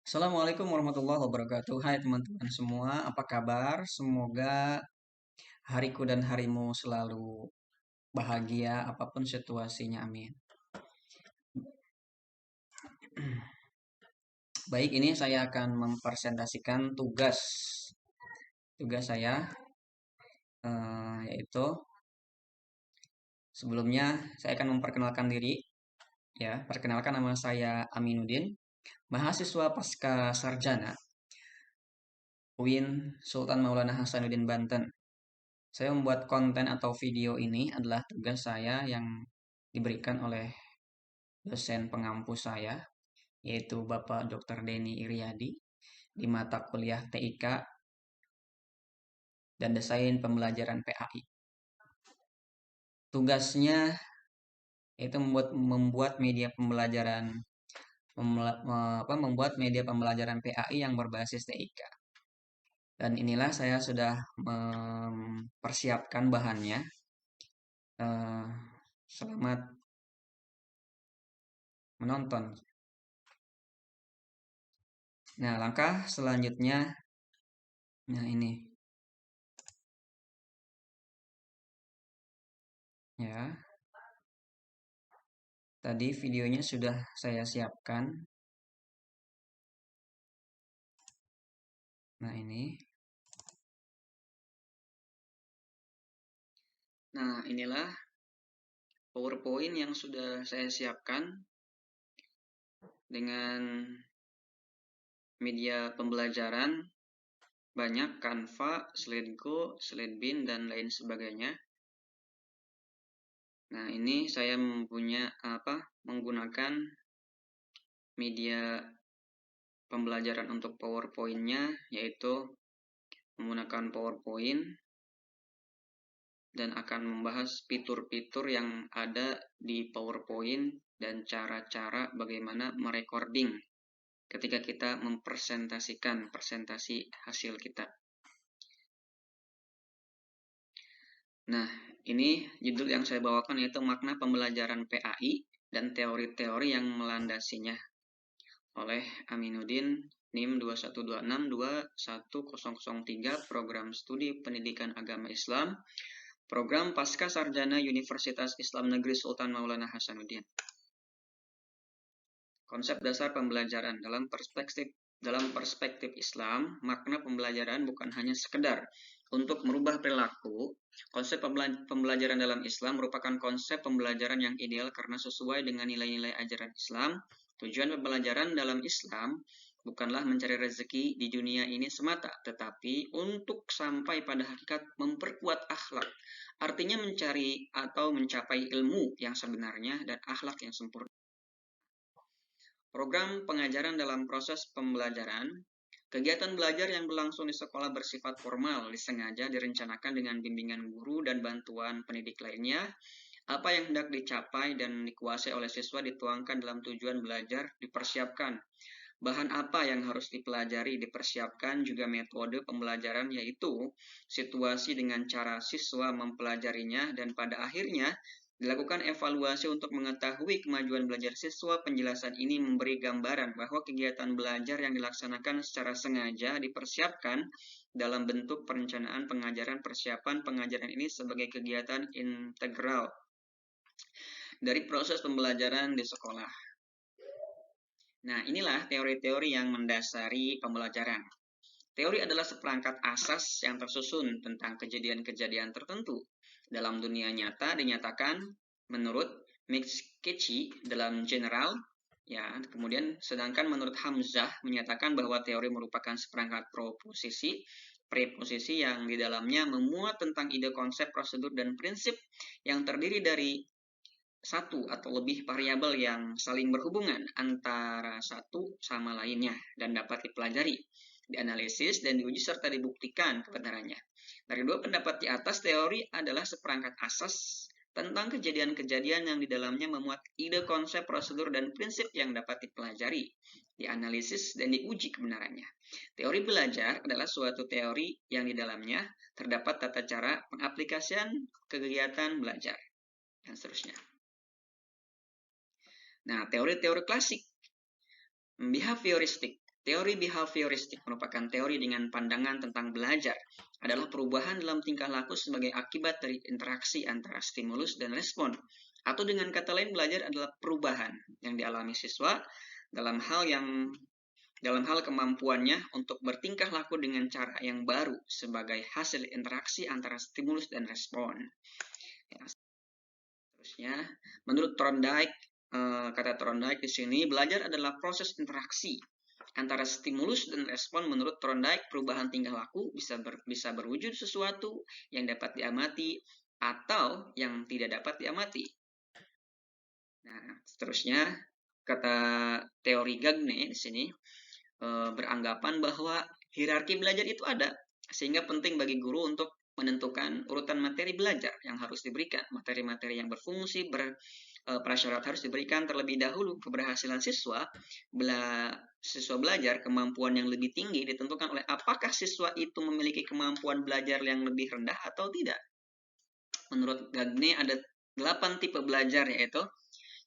Assalamualaikum warahmatullahi wabarakatuh. Hai teman-teman semua, apa kabar? Semoga hariku dan harimu selalu bahagia apapun situasinya, amin. Baik, ini saya akan mempresentasikan tugas saya, yaitu sebelumnya saya akan memperkenalkan diri. Ya, perkenalkan, nama saya Aminuddin, mahasiswa pasca sarjana UIN Sultan Maulana Hasanuddin Banten. Saya membuat konten atau video ini adalah tugas saya yang diberikan oleh dosen pengampu saya, yaitu Bapak Dr. Denny Iriadi, di mata kuliah TIK dan Desain Pembelajaran PAI. Tugasnya itu membuat media pembelajaran membuat media pembelajaran PAI yang berbasis TIK. Dan inilah saya sudah mempersiapkan bahannya. Selamat menonton. Nah, langkah selanjutnya, nah ini, ya. Tadi videonya sudah saya siapkan. Nah, ini. Nah, inilah PowerPoint yang sudah saya siapkan dengan media pembelajaran banyak, Canva, SlideGo, SlideBean, dan lain sebagainya. Nah, ini saya menggunakan media pembelajaran untuk PowerPoint-nya, yaitu menggunakan PowerPoint dan akan membahas fitur-fitur yang ada di PowerPoint dan cara-cara bagaimana merecording ketika kita mempresentasikan presentasi hasil kita. Nah, ini judul yang saya bawakan, yaitu makna pembelajaran PAI dan teori-teori yang melandasinya, oleh Aminuddin, NIM 2126-21003, Program Studi Pendidikan Agama Islam, Program Pasca Sarjana Universitas Islam Negeri Sultan Maulana Hasanuddin. Konsep dasar pembelajaran dalam perspektif Islam, makna pembelajaran bukan hanya sekedar untuk merubah perilaku. Konsep pembelajaran dalam Islam merupakan konsep pembelajaran yang ideal karena sesuai dengan nilai-nilai ajaran Islam. Tujuan pembelajaran dalam Islam bukanlah mencari rezeki di dunia ini semata, tetapi untuk sampai pada hakikat memperkuat akhlak. Artinya mencari atau mencapai ilmu yang sebenarnya dan akhlak yang sempurna. Program pengajaran dalam proses pembelajaran. Kegiatan belajar yang berlangsung di sekolah bersifat formal, disengaja direncanakan dengan bimbingan guru dan bantuan pendidik lainnya. Apa yang hendak dicapai dan dikuasai oleh siswa dituangkan dalam tujuan belajar, dipersiapkan. Bahan apa yang harus dipelajari, dipersiapkan juga metode pembelajaran, yaitu situasi dengan cara siswa mempelajarinya, dan pada akhirnya dilakukan evaluasi untuk mengetahui kemajuan belajar siswa. Penjelasan ini memberi gambaran bahwa kegiatan belajar yang dilaksanakan secara sengaja dipersiapkan dalam bentuk perencanaan pengajaran. Persiapan pengajaran ini sebagai kegiatan integral dari proses pembelajaran di sekolah. Nah, inilah teori-teori yang mendasari pembelajaran. Teori adalah seperangkat asas yang tersusun tentang kejadian-kejadian tertentu dalam dunia nyata, dinyatakan menurut McKechnie dalam general, ya. Kemudian sedangkan menurut Hamzah menyatakan bahwa teori merupakan seperangkat preposisi yang di dalamnya memuat tentang ide, konsep, prosedur, dan prinsip yang terdiri dari satu atau lebih variabel yang saling berhubungan antara satu sama lainnya dan dapat dipelajari, dianalisis, dan diuji serta dibuktikan kebenarannya. Dari dua pendapat di atas, teori adalah seperangkat asas tentang kejadian-kejadian yang di dalamnya memuat ide, konsep, prosedur, dan prinsip yang dapat dipelajari, dianalisis, dan diuji kebenarannya. Teori belajar adalah suatu teori yang di dalamnya terdapat tata cara pengaplikasian kegiatan belajar, dan seterusnya. Nah, teori-teori klasik. Behavioristik. Teori behavioristik merupakan teori dengan pandangan tentang belajar adalah perubahan dalam tingkah laku sebagai akibat dari interaksi antara stimulus dan respon. Atau dengan kata lain, belajar adalah perubahan yang dialami siswa dalam hal kemampuannya untuk bertingkah laku dengan cara yang baru sebagai hasil interaksi antara stimulus dan respon. Ya, seterusnya, menurut Thorndike, kata Thorndike di sini, belajar adalah proses interaksi antara stimulus dan respon. Menurut Thorndike, perubahan tingkah laku bisa berwujud sesuatu yang dapat diamati atau yang tidak dapat diamati. Nah, seterusnya, kata teori Gagne di sini beranggapan bahwa hierarki belajar itu ada, sehingga penting bagi guru untuk menentukan urutan materi belajar yang harus diberikan. Materi-materi yang berfungsi, prasyarat harus diberikan terlebih dahulu. Keberhasilan siswa belajar kemampuan yang lebih tinggi ditentukan oleh apakah siswa itu memiliki kemampuan belajar yang lebih rendah atau tidak. Menurut Gagne ada 8 tipe belajar, yaitu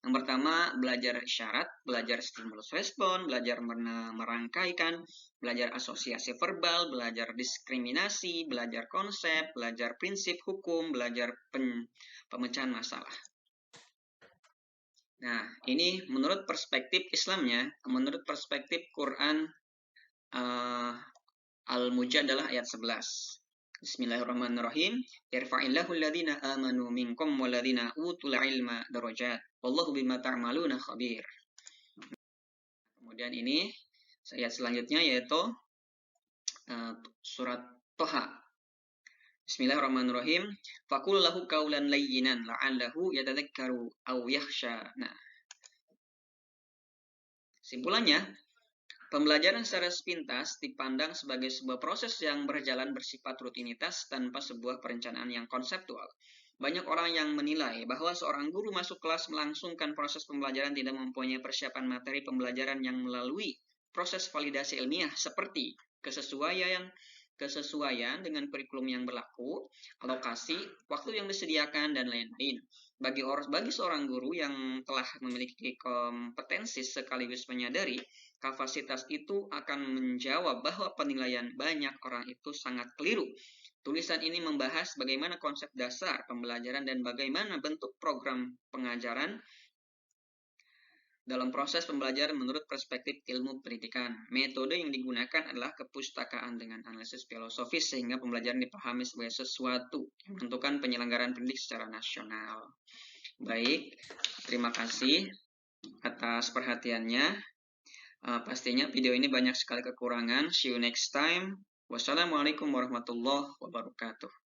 yang pertama, belajar syarat, belajar stimulus respon, belajar merangkaikan, belajar asosiasi verbal, belajar diskriminasi, belajar konsep, belajar prinsip hukum, belajar pemecahan masalah. Nah, ini menurut perspektif Islamnya, menurut perspektif Quran Al-Mujadalah ayat 11. Bismillahirrahmanirrahim. Yarfa'illahu alladhina amanu minkum walladhina utul ilma darajat. Wallahu bima ta'maluna khabir. Kemudian ini ayat selanjutnya yaitu surat Toha. Bismillahirrahmanirrahim. Faqul lahu qawlan layyinan la'allahu yatadhakkaru aw yakhsha. Nah, simpulannya, pembelajaran secara sepintas dipandang sebagai sebuah proses yang berjalan bersifat rutinitas tanpa sebuah perencanaan yang konseptual. Banyak orang yang menilai bahwa seorang guru masuk kelas melangsungkan proses pembelajaran tidak mempunyai persiapan materi pembelajaran yang melalui proses validasi ilmiah seperti kesesuaian dengan kurikulum yang berlaku, alokasi, waktu yang disediakan, dan lain-lain. Bagi seorang guru yang telah memiliki kompetensi sekaligus menyadari kapasitas itu akan menjawab bahwa penilaian banyak orang itu sangat keliru. Tulisan ini membahas bagaimana konsep dasar pembelajaran dan bagaimana bentuk program pengajaran dalam proses pembelajaran menurut perspektif ilmu pendidikan. Metode yang digunakan adalah kepustakaan dengan analisis filosofis sehingga pembelajaran dipahami sebagai sesuatu yang menentukan penyelenggaraan pendidik secara nasional. Baik, terima kasih atas perhatiannya. Pastinya video ini banyak sekali kekurangan. See you next time. Wassalamualaikum warahmatullahi wabarakatuh.